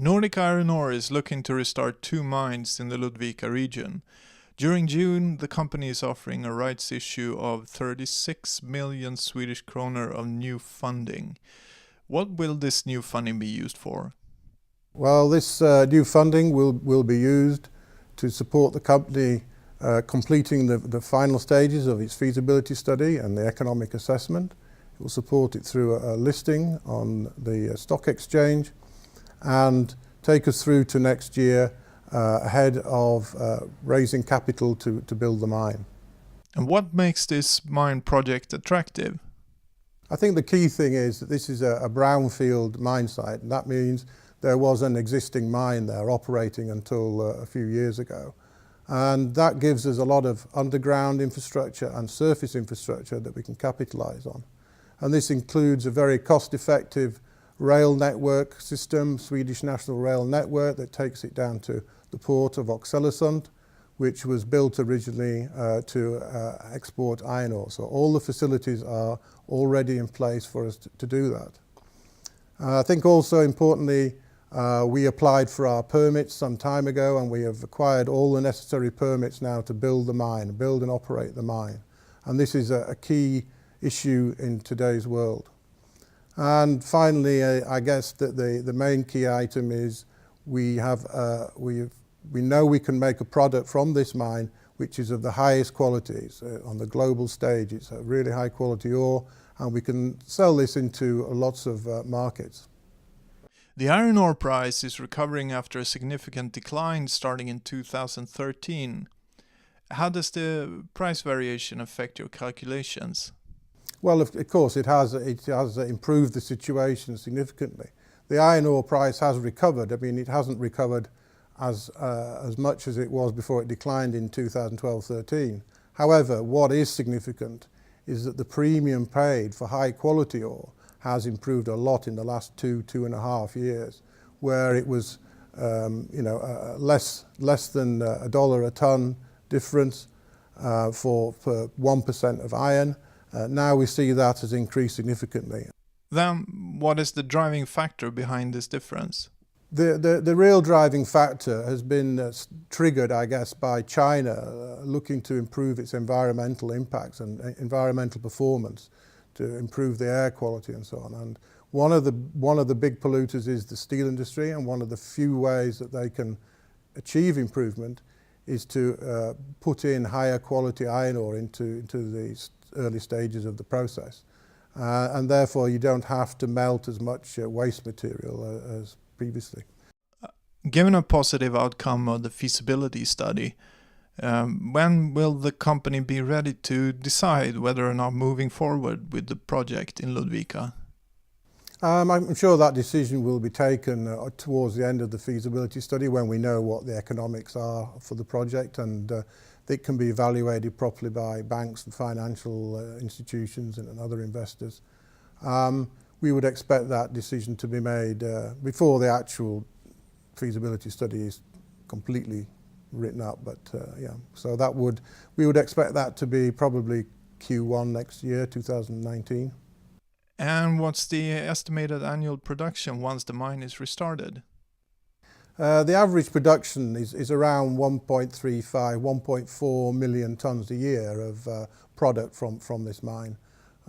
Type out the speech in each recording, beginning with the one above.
Nordic Iron Ore is looking to restart two mines in the Ludvika region. During June, the company is offering a rights issue of 36 million Swedish kronor of new funding. What will this new funding be used for? Well, this new funding will be used to support the company completing the final stages of its feasibility study and the economic assessment. It will support it through a listing on the stock exchange and take us through to next year ahead of raising capital to build the mine. And what makes this mine project attractive? I think the key thing is that this is a brownfield mine site, and that means there was an existing mine there operating until a few years ago. And that gives us a lot of underground infrastructure and surface infrastructure that we can capitalise on. And this includes a very cost-effective rail network system, Swedish National Rail Network, that takes it down to the port of Oxelösund, which was built originally to export iron ore. So all the facilities are already in place for us to do that. I think also importantly, we applied for our permits some time ago, and we have acquired all the necessary permits now to build the mine, build and operate the mine. And this is a key issue in today's world. And finally, I guess that the main key item is we know we can make a product from this mine which is of the highest qualities on the global stage. It's a really high quality ore, and we can sell this into lots of markets. The iron ore price is recovering after a significant decline starting in 2013. How does the price variation affect your calculations? Well, of course, it has improved the situation significantly. The iron ore price has recovered. I mean, it hasn't recovered as much as it was before it declined in 2012-13. However, what is significant is that the premium paid for high quality ore has improved a lot in the last 2.5 years, where it was less than $1 a ton difference for 1% of iron. Now we see that has increased significantly. Then what is the driving factor behind this difference? The real driving factor has been triggered, I guess, by China looking to improve its environmental impacts and environmental performance, to improve the air quality and so on. And one of the big polluters is the steel industry, and one of the few ways that they can achieve improvement is to put in higher quality iron ore into the early stages of the process. And therefore you don't have to melt as much waste material as previously. Given a positive outcome of the feasibility study, when will the company be ready to decide whether or not moving forward with the project in Ludvika? I'm sure that decision will be taken towards the end of the feasibility study, when we know what the economics are for the project, and it can be evaluated properly by banks and financial institutions and other investors. We would expect that decision to be made before the actual feasibility study is completely written up. But yeah, so we would expect that to be probably Q1 next year, 2019. And what's the estimated annual production once the mine is restarted? The average production is around 1.35, 1.4 million tonnes a year of product from this mine.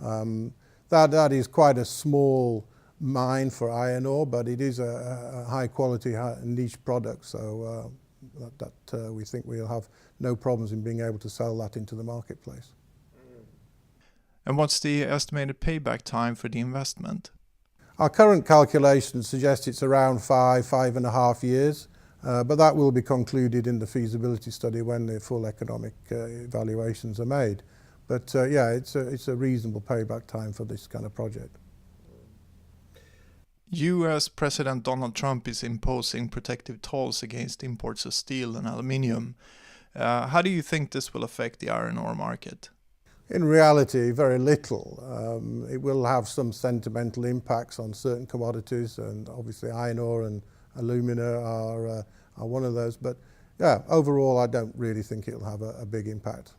That is quite a small mine for iron ore, but it is a high quality, niche product, so we think we'll have no problems in being able to sell that into the marketplace. And what's the estimated payback time for the investment? Our current calculations suggest it's around 5.5 years, but that will be concluded in the feasibility study when the full economic evaluations are made. But yeah, it's a reasonable payback time for this kind of project. US President Donald Trump is imposing protective tolls against imports of steel and aluminium. How do you think this will affect the iron ore market? In reality, very little. It will have some sentimental impacts on certain commodities, and obviously iron ore and alumina are one of those. But yeah, overall, I don't really think it'll have a big impact.